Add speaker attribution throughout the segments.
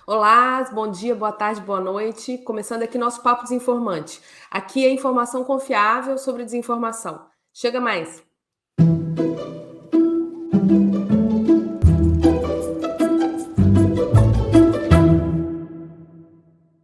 Speaker 1: Olá, bom dia, boa tarde, boa noite. Começando aqui nosso Papo Desinformante. Aqui é informação confiável sobre desinformação. Chega mais.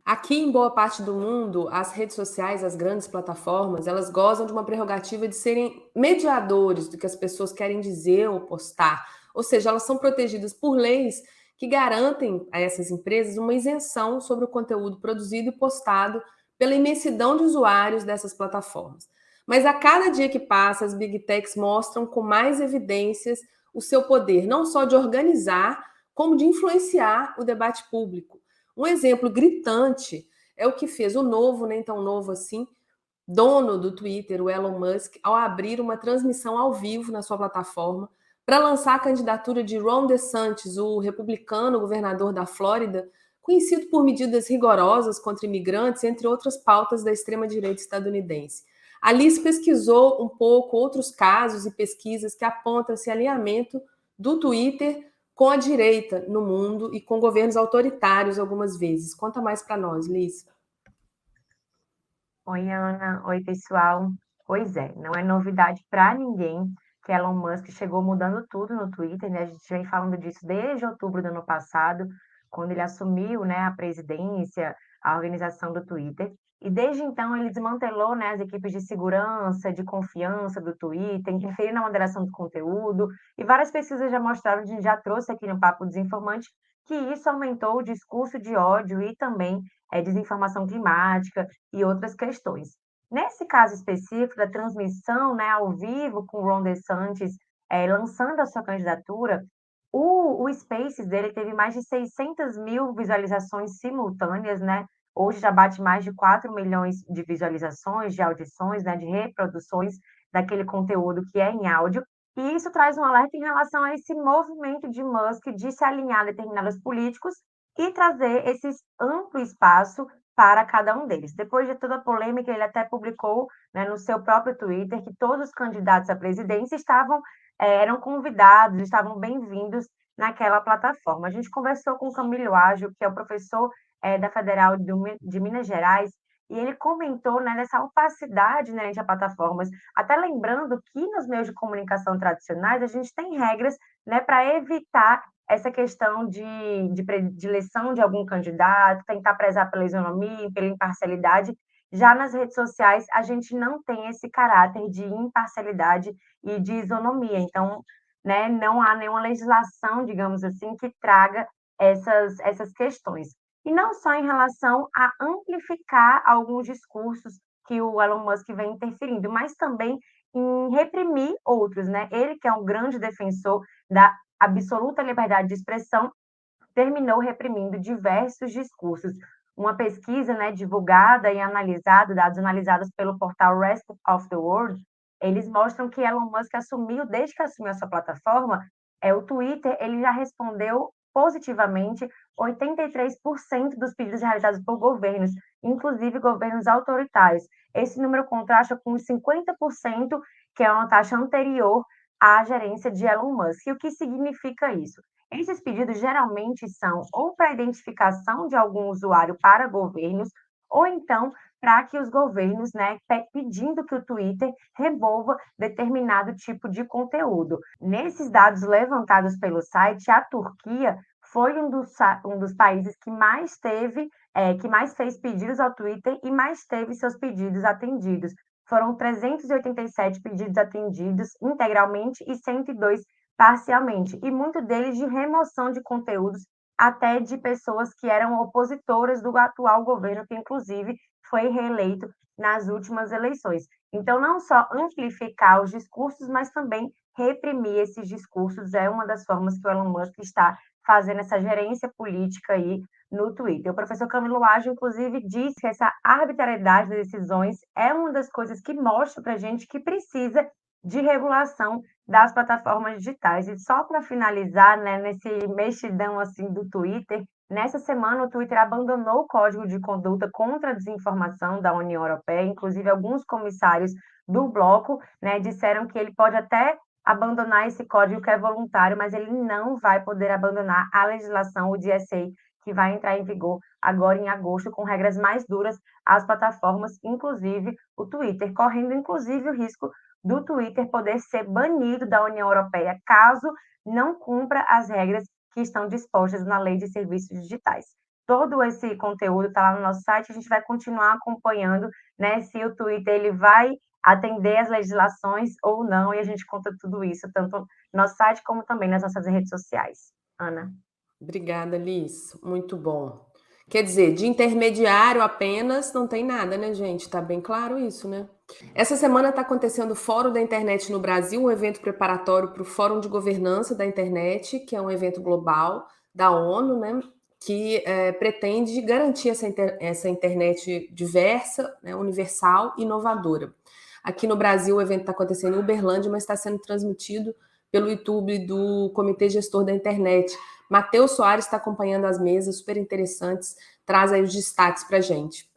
Speaker 1: Aqui em boa parte do mundo, as redes sociais, as grandes plataformas, elas gozam de uma prerrogativa de serem mediadores do que as pessoas querem dizer ou postar. Ou seja, elas são protegidas por leis que garantem a essas empresas uma isenção sobre o conteúdo produzido e postado pela imensidão de usuários dessas plataformas. Mas a cada dia que passa, as big techs mostram com mais evidências o seu poder, não só de organizar, como de influenciar o debate público. Um exemplo gritante é o que fez o novo, nem tão novo assim, dono do Twitter, o Elon Musk, ao abrir uma transmissão ao vivo na sua plataforma para lançar a candidatura de Ron DeSantis, o republicano governador da Flórida, conhecido por medidas rigorosas contra imigrantes, entre outras pautas da extrema-direita estadunidense. Alice pesquisou um pouco outros casos e pesquisas que apontam esse alinhamento do Twitter com a direita no mundo e com governos autoritários algumas vezes. Conta mais para nós, Liz.
Speaker 2: Oi, Ana. Oi, pessoal. Pois é, não é novidade para ninguém que Elon Musk chegou mudando tudo no Twitter, né? A gente vem falando disso desde outubro do ano passado, quando ele assumiu, né, a presidência, a organização do Twitter. E desde então ele desmantelou, né, as equipes de segurança, de confiança do Twitter, interferiu na moderação do conteúdo, e várias pesquisas já mostraram, a gente já trouxe aqui no Papo Desinformante, que isso aumentou o discurso de ódio e também desinformação climática e outras questões. Nesse caso específico da transmissão, né, ao vivo com o Ron DeSantis, lançando a sua candidatura, o Spaces dele teve mais de 600 mil visualizações simultâneas, né? Hoje já bate mais de 4 milhões de visualizações, de audições, né, de reproduções daquele conteúdo que é em áudio. E isso traz um alerta em relação a esse movimento de Musk de se alinhar a determinados políticos e trazer esse amplo espaço para cada um deles. Depois de toda a polêmica, ele até publicou, né, no seu próprio Twitter que todos os candidatos à presidência eram convidados, estavam bem-vindos naquela plataforma. A gente conversou com o Camilo Ágil, que é o professor da Federal de Minas Gerais, e ele comentou, né, dessa opacidade inerente a plataformas, até lembrando que nos meios de comunicação tradicionais a gente tem regras, né, para evitar essa questão de predileção de algum candidato, tentar prezar pela isonomia, pela imparcialidade. Já nas redes sociais, a gente não tem esse caráter de imparcialidade e de isonomia. Então, né, não há nenhuma legislação, digamos assim, que traga essas questões. E não só em relação a amplificar alguns discursos que o Elon Musk vem interferindo, mas também em reprimir outros, né? Ele que é um grande defensor da absoluta liberdade de expressão, terminou reprimindo diversos discursos. Uma pesquisa, né, divulgada e analisada, dados analisados pelo portal Rest of the World, eles mostram que Elon Musk assumiu, desde que assumiu a sua plataforma, o Twitter, ele já respondeu positivamente 83% dos pedidos realizados por governos, inclusive governos autoritários. Esse número contrasta com os 50%, que é uma taxa anterior à gerência de Elon Musk. E o que significa isso? Esses pedidos geralmente são ou para identificação de algum usuário para governos, ou então para que os governos, né, pedindo que o Twitter remova determinado tipo de conteúdo. Nesses dados levantados pelo site, a Turquia foi um dos países que mais teve, que mais fez pedidos ao Twitter e mais teve seus pedidos atendidos. Foram 387 pedidos atendidos integralmente e 102 parcialmente, e muito deles de remoção de conteúdos, até de pessoas que eram opositoras do atual governo, que inclusive foi reeleito nas últimas eleições. Então, não só amplificar os discursos, mas também reprimir esses discursos é uma das formas que o Elon Musk está fazendo essa gerência política aí no Twitter. O professor Camilo Ágil, inclusive, disse que essa arbitrariedade das decisões é uma das coisas que mostra para a gente que precisa de regulação das plataformas digitais. E só para finalizar, né, nesse mexidão assim do Twitter, nessa semana o Twitter abandonou o código de conduta contra a desinformação da União Europeia, inclusive alguns comissários do bloco, né, disseram que ele pode até abandonar esse código que é voluntário, mas ele não vai poder abandonar a legislação, o DSA, que vai entrar em vigor agora em agosto, com regras mais duras às plataformas, inclusive o Twitter, correndo inclusive o risco do Twitter poder ser banido da União Europeia, caso não cumpra as regras que estão dispostas na Lei de Serviços Digitais. Todo esse conteúdo está lá no nosso site, a gente vai continuar acompanhando, né, se o Twitter ele vai atender as legislações ou não, e a gente conta tudo isso, tanto no nosso site como também nas nossas redes sociais. Ana.
Speaker 1: Obrigada, Liz. Muito bom. Quer dizer, de intermediário apenas não tem nada, né, gente? Tá bem claro isso, né? Essa semana está acontecendo o Fórum da Internet no Brasil, um evento preparatório para o Fórum de Governança da Internet, que é um evento global da ONU, né? Que pretende garantir essa internet diversa, né, universal e inovadora. Aqui no Brasil, o evento está acontecendo em Uberlândia, mas está sendo transmitido pelo YouTube do Comitê Gestor da Internet. Matheus Soares está acompanhando as mesas, super interessantes, traz aí os destaques para a gente.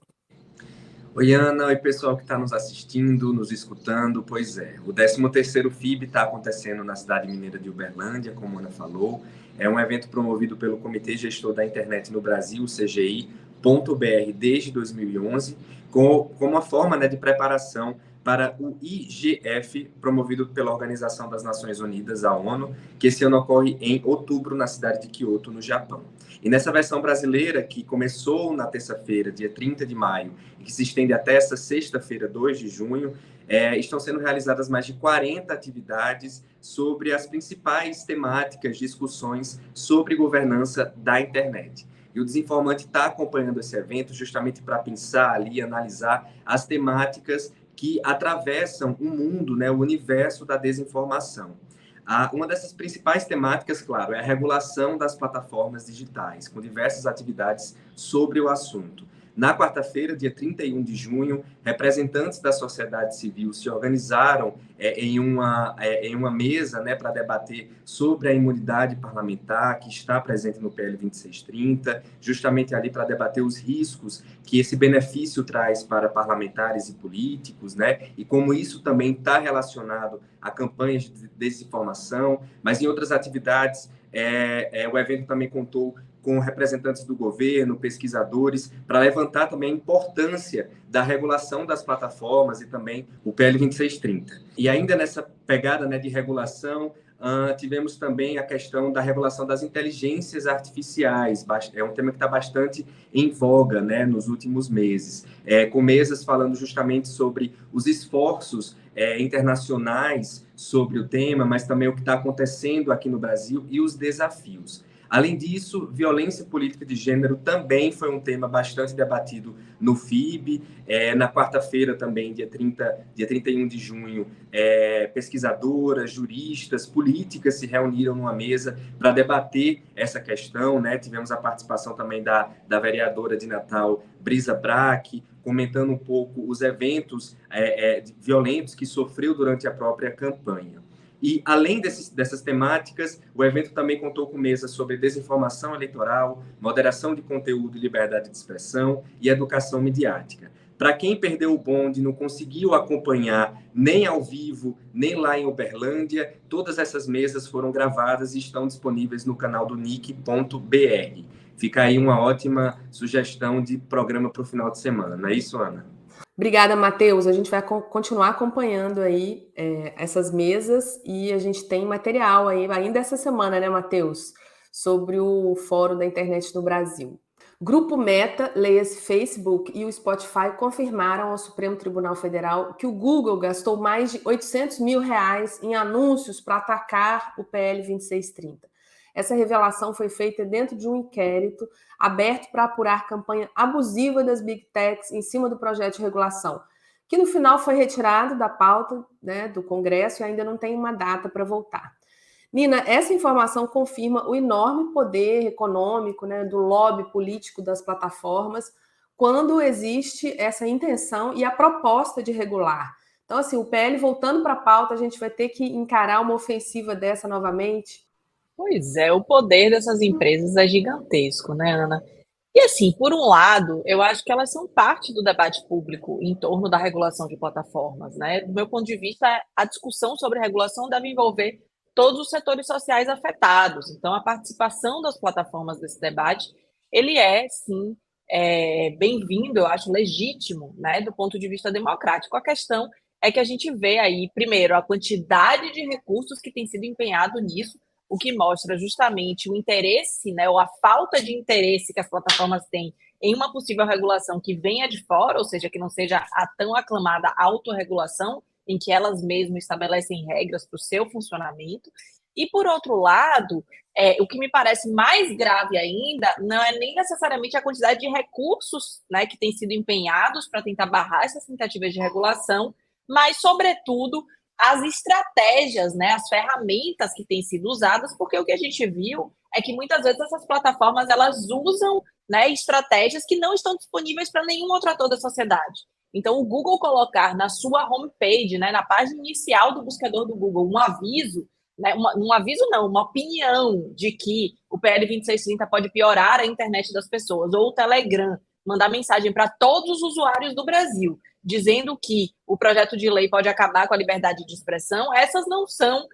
Speaker 3: Oi, Ana. Oi, pessoal que está nos assistindo, nos escutando. Pois é, o 13º FIB está acontecendo na cidade mineira de Uberlândia, como a Ana falou. É um evento promovido pelo Comitê Gestor da Internet no Brasil, CGI.br, desde 2011, como uma forma, né, de preparação para o IGF, promovido pela Organização das Nações Unidas, a ONU, que esse ano ocorre em outubro na cidade de Kyoto, no Japão. E nessa versão brasileira, que começou na terça-feira, dia 30 de maio, e que se estende até essa sexta-feira, 2 de junho, estão sendo realizadas mais de 40 atividades sobre as principais temáticas, discussões sobre governança da internet. E o Desinformante está acompanhando esse evento justamente para pensar ali, analisar as temáticas que atravessam o mundo, né, o universo da desinformação. Uma dessas principais temáticas, claro, é a regulação das plataformas digitais, com diversas atividades sobre o assunto. Na quarta-feira, dia 31 de junho, representantes da sociedade civil se organizaram em uma mesa, né, para debater sobre a imunidade parlamentar que está presente no PL 2630, justamente ali para debater os riscos que esse benefício traz para parlamentares e políticos, né, e como isso também está relacionado a campanhas de desinformação, mas em outras atividades, o evento também contou com representantes do governo, pesquisadores, para levantar também a importância da regulação das plataformas e também o PL 2630. E ainda nessa pegada, né, de regulação, tivemos também a questão da regulação das inteligências artificiais. É um tema que está bastante em voga, né, nos últimos meses, com mesas falando justamente sobre os esforços internacionais sobre o tema, mas também o que está acontecendo aqui no Brasil e os desafios. Além disso, violência política de gênero também foi um tema bastante debatido no FIB. Na quarta-feira também, dia 31 de junho, pesquisadoras, juristas, políticas se reuniram numa mesa para debater essa questão, né? Tivemos a participação também da vereadora de Natal, Brisa Braque, comentando um pouco os eventos violentos que sofreu durante a própria campanha. E, além dessas temáticas, o evento também contou com mesas sobre desinformação eleitoral, moderação de conteúdo e liberdade de expressão e educação midiática. Para quem perdeu o bonde, não conseguiu acompanhar nem ao vivo, nem lá em Uberlândia, todas essas mesas foram gravadas e estão disponíveis no canal do nick.br. Fica aí uma ótima sugestão de programa para o final de semana, não é isso, Ana?
Speaker 1: Obrigada, Matheus. A gente vai continuar acompanhando aí essas mesas e a gente tem material aí ainda essa semana, né, Matheus? Sobre o Fórum da Internet no Brasil. Grupo Meta, leia-se Facebook e o Spotify confirmaram ao Supremo Tribunal Federal que o Google gastou mais de R$800 mil em anúncios para atacar o PL 2630. Essa revelação foi feita dentro de um inquérito aberto para apurar campanha abusiva das Big Techs em cima do projeto de regulação, que no final foi retirado da pauta, né, do Congresso e ainda não tem uma data para voltar. Nina, essa informação confirma o enorme poder econômico, né, do lobby político das plataformas quando existe essa intenção e a proposta de regular. Então, assim, o PL voltando para a pauta, a gente vai ter que encarar uma ofensiva dessa novamente?
Speaker 4: Pois é, o poder dessas empresas é gigantesco, né, Ana? E assim, por um lado, eu acho que elas são parte do debate público em torno da regulação de plataformas, né? Do meu ponto de vista, a discussão sobre regulação deve envolver todos os setores sociais afetados. Então, a participação das plataformas nesse debate, ele é, sim, bem-vindo, eu acho legítimo, né, do ponto de vista democrático. A questão é que a gente vê aí, primeiro, a quantidade de recursos que tem sido empenhado nisso, o que mostra justamente o interesse, né, ou a falta de interesse que as plataformas têm em uma possível regulação que venha de fora, ou seja, que não seja a tão aclamada autorregulação, em que elas mesmas estabelecem regras para o seu funcionamento. E, por outro lado, o que me parece mais grave ainda não é nem necessariamente a quantidade de recursos, né, que têm sido empenhados para tentar barrar essas tentativas de regulação, mas, sobretudo, as estratégias, né, as ferramentas que têm sido usadas, porque o que a gente viu é que muitas vezes essas plataformas elas usam, né, estratégias que não estão disponíveis para nenhum outro ator da sociedade. Então, o Google colocar na sua homepage, né, na página inicial do buscador do Google, um aviso, né, uma opinião de que o PL 2630 pode piorar a internet das pessoas, ou o Telegram mandar mensagem para todos os usuários do Brasil, dizendo que o projeto de lei pode acabar com a liberdade de expressão, essas não são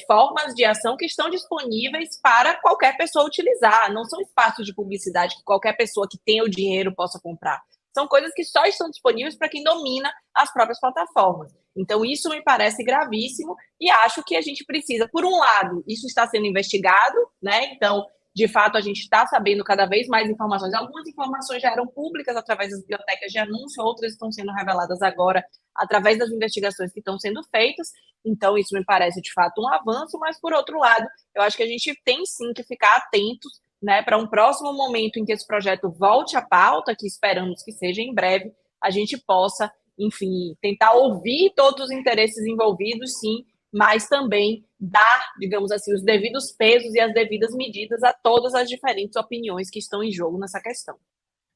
Speaker 4: formas de ação que estão disponíveis para qualquer pessoa utilizar, não são espaços de publicidade que qualquer pessoa que tenha o dinheiro possa comprar. São coisas que só estão disponíveis para quem domina as próprias plataformas. Então, isso me parece gravíssimo e acho que a gente precisa, por um lado, isso está sendo investigado, né? Então, de fato, a gente está sabendo cada vez mais informações. Algumas informações já eram públicas através das bibliotecas de anúncio, outras estão sendo reveladas agora através das investigações que estão sendo feitas. Então, isso me parece, de fato, um avanço, mas, por outro lado, eu acho que a gente tem, sim, que ficar atentos, né, para um próximo momento em que esse projeto volte à pauta, que esperamos que seja em breve, a gente possa, enfim, tentar ouvir todos os interesses envolvidos, sim, mas também dar, digamos assim, os devidos pesos e as devidas medidas a todas as diferentes opiniões que estão em jogo nessa questão.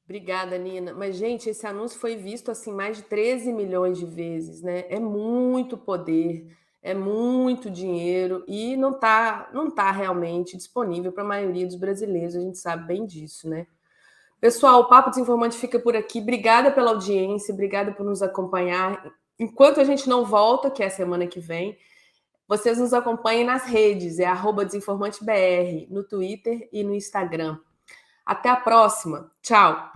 Speaker 1: Obrigada, Nina. Mas, gente, esse anúncio foi visto assim mais de 13 milhões de vezes, né? É muito poder, é muito dinheiro e não tá realmente disponível para a maioria dos brasileiros, a gente sabe bem disso, né? Pessoal, o Papo Desinformante fica por aqui. Obrigada pela audiência, obrigada por nos acompanhar. Enquanto a gente não volta, que é a semana que vem, vocês nos acompanhem nas redes, é @desinformantebr, no Twitter e no Instagram. Até a próxima. Tchau.